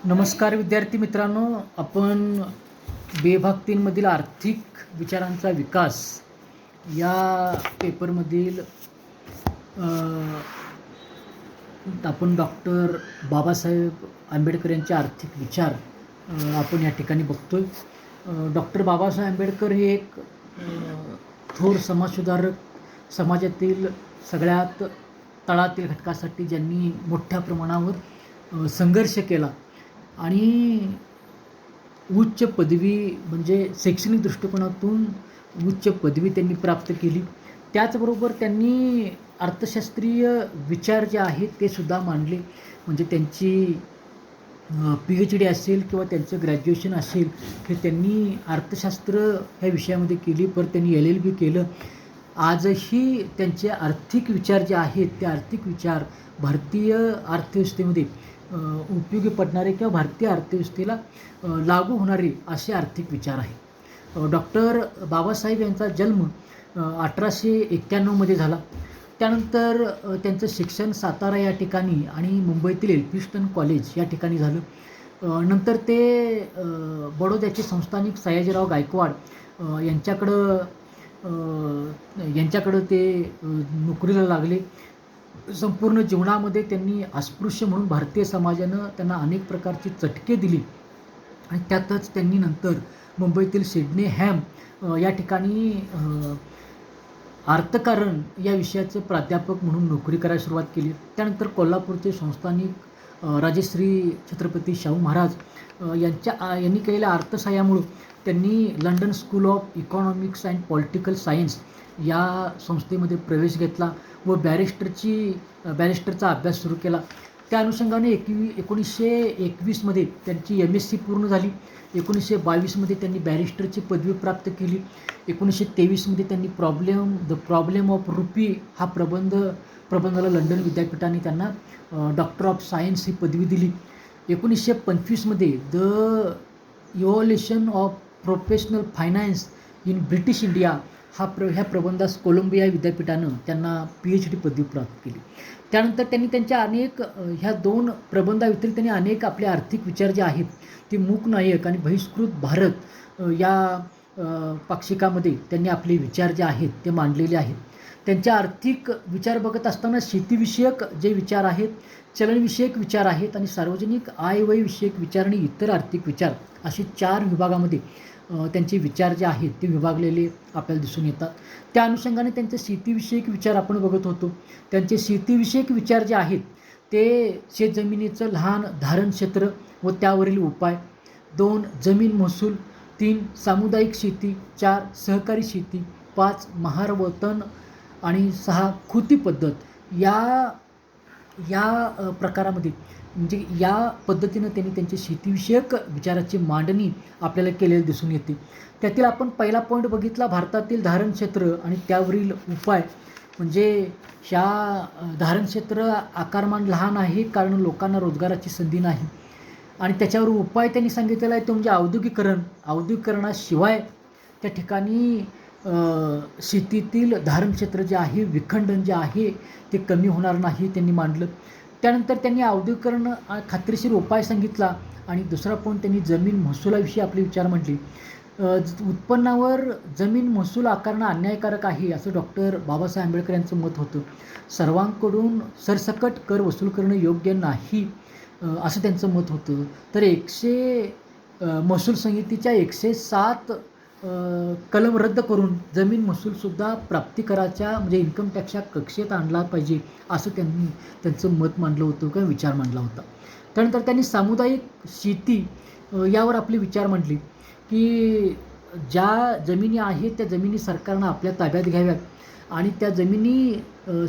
नमस्कार विद्यार्थी मित्रांनो, आपण विभाग 3 मधील आर्थिक विचारांचा विकास या पेपरमधील आपण डॉक्टर बाबासाहेब आंबेडकर यांचे आर्थिक विचार आपण या ठिकाणी बघतोय. डॉक्टर बाबासाहेब आंबेडकर हे एक थोर समाजसुधारक, समाजातील सगळ्यात तळातील घटकासाठी ज्यांनी मोठ्या प्रमाणावर संघर्ष केला आणि उच्च पदवी म्हणजे शैक्षणिक दृष्टिकोनातून उच्च पदवी त्यांनी प्राप्त केली. त्याचबरोबर त्यांनी अर्थशास्त्रीय विचार जे आहेत ते सुद्धा मांडले. म्हणजे त्यांची PhD असेल किंवा त्यांचं ग्रॅज्युएशन असेल हे त्यांनी अर्थशास्त्र ह्या विषयामध्ये केली, पण त्यांनी LLB केलं. आजही त्यांचे आर्थिक विचार जे आहेत ते आर्थिक विचार भारतीय अर्थव्यवस्थेमध्ये उपयोगी पडणारे किंवा भारतीय अर्थव्यवस्थेला लागू होणारे असे आर्थिक विचार आहेत. डॉक्टर बाबासाहेब यांचा जन्म 1891 झाला. त्यानंतर त्यांचं शिक्षण सातारा या ठिकाणी आणि मुंबईतील एल्फिन्स्टन कॉलेज या ठिकाणी झालं. नंतर ते बडोद्याचे संस्थानिक सयाजीराव गायकवाड यांच्याकडं ते नोकरीला लागले. संपूर्ण जीवनामध्ये त्यांनी अस्पृश्य म्हणून भारतीय समाजानं त्यांना अनेक प्रकारची चटके दिली आणि त्यातच त्यांनी नंतर मुंबईतील सिडनी हॅम या ठिकाणी अर्थकारण या विषयाचे प्राध्यापक म्हणून नोकरी करायला सुरुवात केली. त्यानंतर कोल्हापूरचे संस्थानिक राजश्री छत्रपती शाहू महाराज यांनी केलेल्या अर्थसहाय्यामुळं त्यांनी London school of economics and political science या संस्थेमध्ये प्रवेश घेतला व बॅरिस्टरचा अभ्यास सुरू केला. त्या अनुषंगाने 1921 त्यांची MSc पूर्ण झाली. 1922 त्यांनी बॅरिस्टरची पदवी प्राप्त केली. 1923 त्यांनी द प्रॉब्लेम ऑफ रुपी हा प्रबंधाला लंडन विद्यापीठाने त्यांना डॉक्टर ऑफ सायन्स ही पदवी दिली. 1925 the evolution of professional finance in British India ह्या प्रबंधास कोलंबिया विद्यापीठानं त्यांना PhD पदवी प्राप्त केली. त्यानंतर त्यांनी त्यांच्या ह्या 2 प्रबंधाव्यतिरिक्त त्यांनी अनेक आपले आर्थिक विचार जे आहेत ते मूकनायक आणि बहिष्कृत भारत या पाक्षिकामध्ये त्यांनी आपले विचार जे आहेत ते मांडलेले आहेत. त्यांचे आर्थिक विचार बघत असताना शेतीविषयक जे विचार आहेत, चलनविषयक विचार आहेत आणि सार्वजनिक आयव्यय विषयक विचार आणि इतर आर्थिक विचार असे 4 विभागामध्ये त्यांचे विचार जे आहेत ते विभागलेले आपल्याला दिसून येतात. त्या अनुषंगाने त्यांचे शेतीविषयक विचार आपण बघत होतो. त्यांचे शेतीविषयक विचार जे आहेत ते शेतजमिनीचं लहान धारण क्षेत्र व त्यावरील उपाय, 2 जमीन महसूल, 3 सामुदायिक शेती, 4 सहकारी शेती, 5 महार व तण आणि 6 खुती पद्धत या प्रकारामध्ये म्हणजे या पद्धतीनं त्यांनी त्यांची शेतीविषयक विचाराची मांडणी आपल्याला केलेली दिसून येते. त्यातील आपण पहिला पॉईंट बघितला भारतातील धारणक्षेत्र आणि त्यावरील उपाय. म्हणजे ह्या धारणक्षेत्र आकारमान लहान आहे कारण लोकांना रोजगाराची संधी नाही आणि त्याच्यावर उपाय त्यांनी सांगितलेला आहे तो म्हणजे औद्योगिकरणाशिवाय त्या ठिकाणी शेतीतील धारणक्षेत्र जे आहे, विखंडन जे आहे ते कमी होणार नाही त्यांनी मांडलं. त्यानंतर त्यांनी औद्योगिकरण खात्रीशीर उपाय सांगितला आणि दुसरा पॉईंट त्यांनी जमीन महसुलाविषयी आपले विचार मांडले. उत्पन्नावर जमीन महसूल आकारणं अन्यायकारक आहे असं डॉक्टर बाबासाहेब आंबेडकर यांचं मत होतं. सर्वांकडून सरसकट कर वसूल करणं योग्य नाही असं त्यांचं मत होतं. तर महसूल संहितेच्या 107 कलम रद्द करून जमीन महसूलसुद्धा प्राप्तिकराच्या म्हणजे इन्कम टॅक्सच्या कक्षेत आणला पाहिजे असं त्यांनी त्यांचं मत मांडलं होतं किंवा विचार मांडला होता. त्यानंतर त्यांनी सामुदायिक शेती यावर आपले विचार मांडले की ज्या जमिनी आहेत त्या जमिनी सरकारनं आपल्या ताब्यात घ्याव्यात आणि त्या जमिनी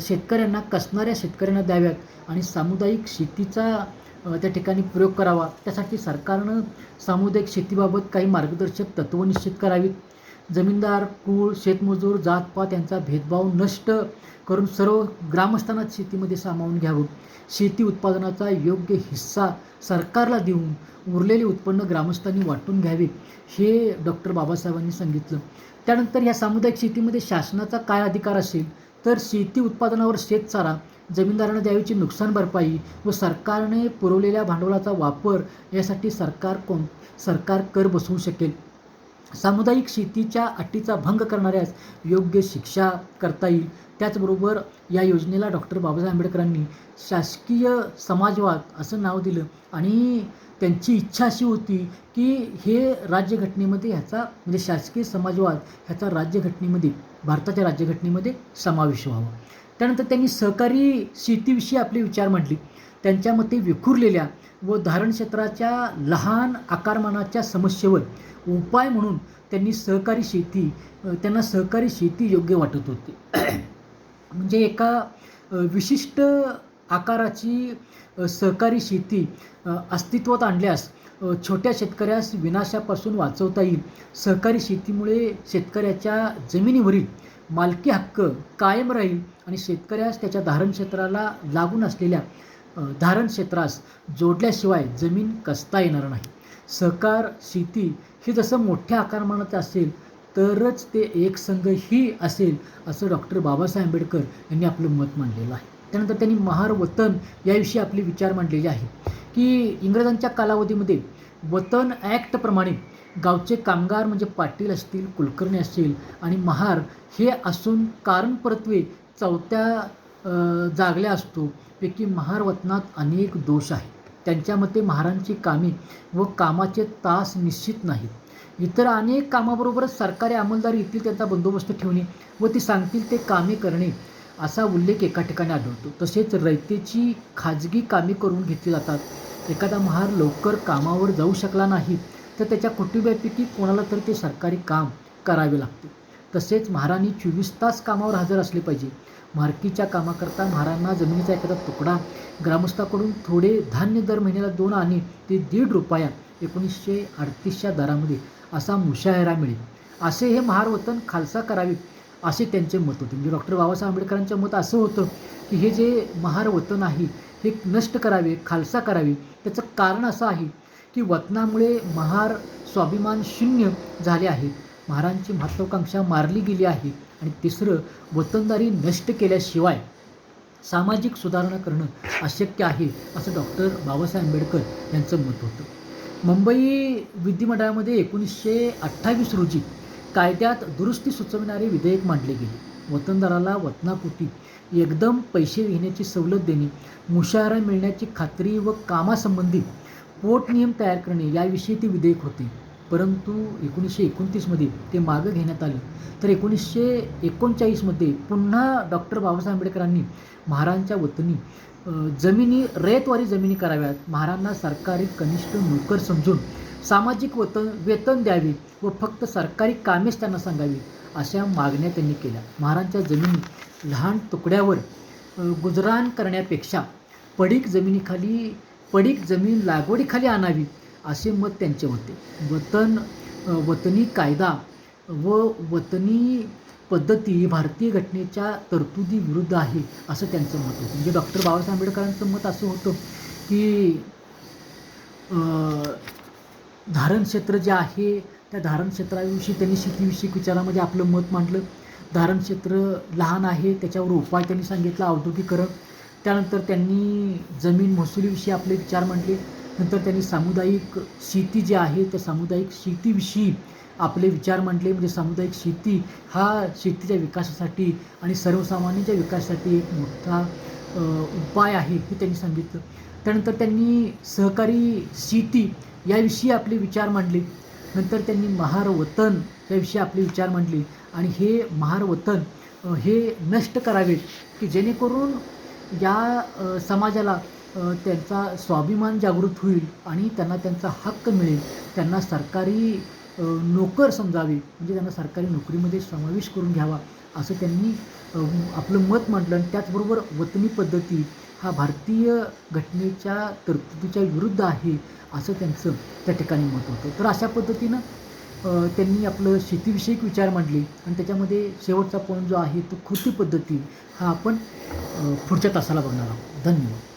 शेतकऱ्यांना, कसणाऱ्या शेतकऱ्यांना द्याव्यात आणि सामुदायिक शेतीचा त्या ठिकाणी प्रयोग करावा. त्यासाठी सरकारनं सामुदायिक शेतीबाबत काही मार्गदर्शक तत्त्व निश्चित करावीत. जमीनदार, कुळ, शेतमजूर, जातपात यांचा भेदभाव नष्ट करून सर्व ग्रामस्थांना शेतीमध्ये सामावून घ्यावं. शेती उत्पादनाचा योग्य हिस्सा सरकारला देऊन उरलेले उत्पन्न ग्रामस्थांनी वाटून घ्यावे हे डॉक्टर बाबासाहेबांनी सांगितलं. त्यानंतर या सामुदायिक शेतीमध्ये शासनाचा काय अधिकार असेल तर शेती उत्पादनावर शेतचारा जमीनदारांना द्यावीची नुकसान भरपाई व सरकारने पुरवलेल्या भांडवलाचा वापर यासाठी सरकार कर बसवू शकेल. सामुदायिक शेतीच्या अटीचा भंग करणाऱ्यास योग्य शिक्षा करता येईल. त्याचबरोबर या योजनेला डॉक्टर बाबासाहेब आंबेडकरांनी शासकीय समाजवाद असं नाव दिलं आणि त्यांची इच्छा अशी होती की हे राज्यघटनेमध्ये ह्याचा म्हणजे शासकीय समाजवाद ह्याचा राज्यघटनेमध्ये भारताच्या राज्यघटनेमध्ये समावेश व्हावा. त्यानंतर त्यांनी सहकारी शेतीविषयी आपले विचार मांडले. त्यांच्या मते विखुरलेल्या व धारण क्षेत्राच्या लहान आकारमानाच्या समस्येवर उपाय म्हणून त्यांना सहकारी शेती योग्य वाटत होती. म्हणजे एका विशिष्ट आकाराची सहकारी शेती अस्तित्वात आणल्यास छोट्या शेतकऱ्यास विनाशापासून वाचवता येईल. सहकारी शेतीमुळे शेतकऱ्याच्या जमिनीवरील मालकी हक्क कायम राहील आणि शेतकऱ्यास त्याच्या धारण क्षेत्राला लागून असलेल्या धारण क्षेत्रास जोडल्याशिवाय जमीन कसता येणार नाही. सहकार शेती हे जसं मोठ्या आकारमानाचं असेल तरच ते एकसंघही असेल असं डॉक्टर बाबासाहेब आंबेडकर यांनी आपलं मत मांडलेलं आहे. त्यानंतर त्यांनी महार वतन याविषयी आपले विचार मांडलेले आहे की इंग्रजांच्या कालावधीमध्ये वतन ॲक्टप्रमाणे गावचे कामगार म्हणजे पाटील असतील, कुलकर्णी असतील आणि महार हे असून कारणपरत्वे चौथ्या जागल्या असतो पैकी महार वतनात अनेक दोष आहेत. त्यांच्या मते महारांची कामे व कामाचे तास निश्चित नाहीत. इतर अनेक कामाबरोबरच सरकारी अंमलदार येथील त्यांचा बंदोबस्त ठेवणे व ती सांगतील ते कामे करणे असा उल्लेख एका ठिकाणी आढळतो. तसेच रयतेची खाजगी कामे करून घेतली जातात. एखादा महार लवकर कामावर जाऊ शकला नाही तर त्याच्या कुटुंबियापैकी कोणाला तरी ते सरकारी काम करावे लागते. तसेच महारांनी 24 तास कामावर हजर असले पाहिजे. मालकीच्या कामाकरता महारांना जमिनीचा एखादा तुकडा ग्रामस्थाकडून थोडे धान्य दर महिन्याला 2 आणे ते ₹1.5 1938च्या दरामध्ये असा मुशायरा मिळेल. असे हे महार वतन खालसा करावे असे त्यांचे मत होते. म्हणजे डॉक्टर बाबासाहेब आंबेडकरांचं मत असं होतं की हे जे महार वतन आहे हे नष्ट करावे, खालसा करावे. त्याचं कारण असं आहे की वतनामुळे महार स्वाभिमान शून्य झाले आहेत. महारांची महत्त्वाकांक्षा मारली गेली आहे. आणि तिसरं, वतनदारी नष्ट केल्याशिवाय सामाजिक सुधारणा करणं अशक्य आहे असं डॉक्टर बाबासाहेब आंबेडकर यांचं मत होतं. मुंबई विधिमंडळामध्ये 1928 रोजी कायद्यात दुरुस्ती सुचविणारे विधेयक मांडले गेले. वतनदाराला वतनापोटी एकदम पैसे घेण्याची सवलत देणे, मुशायरा मिळण्याची खात्री व कामासंबंधी पोटनियम तयार करणे याविषयी ते विधेयक होते. परंतु 1929मध्ये ते मागं घेण्यात आले. तर 1939मध्ये पुन्हा डॉक्टर बाबासाहेब आंबेडकरांनी महारांच्या वतनी जमिनी रयतवारी जमिनी कराव्यात, महारांना सरकारी कनिष्ठ नोकर समजून सामाजिक वेतन द्यावे व फक्त सरकारी कामेच त्यांना सांगावी अशा मागण्या त्यांनी केल्या. महारांच्या जमिनी लहान तुकड्यावर गुजराण करण्यापेक्षा पडीक जमीन लागवडीखाली आणावी असे मत त्यांचे होते. वतनी कायदा व वतनी पद्धती भारतीय घटनेच्या तरतुदी विरुद्ध आहे असं त्यांचं मत होतं. म्हणजे डॉक्टर बाबासाहेब आंबेडकरांचं मत असं होतं की धारण क्षेत्र जे आहे त्या धारण क्षेत्राविषयी त्यांनी शेतीविषयक विचारामध्ये आपलं मत मांडलं. धारण क्षेत्र लहान आहे त्याच्यावर उपाय त्यांनी सांगितला, औद्योगिकरण. त्यानंतर त्यांनी जमीन महसुलीविषयी आपले विचार मांडले. नंतर त्यांनी सामुदायिक शेती जी आहे त्या सामुदायिक शेतीविषयी आपले विचार मांडले. म्हणजे सामुदायिक शेती हा शेतीच्या विकासासाठी आणि सर्वसामान्यांच्या विकासासाठी एक मोठा उपाय आहे हे त्यांनी सांगितलं. त्यानंतर त्यांनी सहकारी शेती याविषयी आपले विचार मांडले. नंतर त्यांनी महार वतन याविषयी आपले विचार मांडले आणि हे महार वतन हे नष्ट करावे की जेणेकरून या समाजाला त्यांचा स्वाभिमान जागृत होईल आणि त्यांना त्यांचा हक्क मिळेल. त्यांना सरकारी नोकर समजावे, म्हणजे त्यांना सरकारी नोकरीमध्ये समावेश करून घ्यावा असं त्यांनी आपलं मत मांडलं. आणि त्याचबरोबर वतनी पद्धती हा भारतीय घटनेच्या तरतुदीच्या विरुद्ध आहे असं त्यांचं त्या ठिकाणी मत होतं. तर अशा पद्धतीनं त्यांनी आपलं शेतीविषयक विचार मांडले आणि त्याच्यामध्ये शेवटचा पॉईंट जो आहे तो कृती पद्धती हा आपण पुढच्या तासाला बघणार आहोत. धन्यवाद.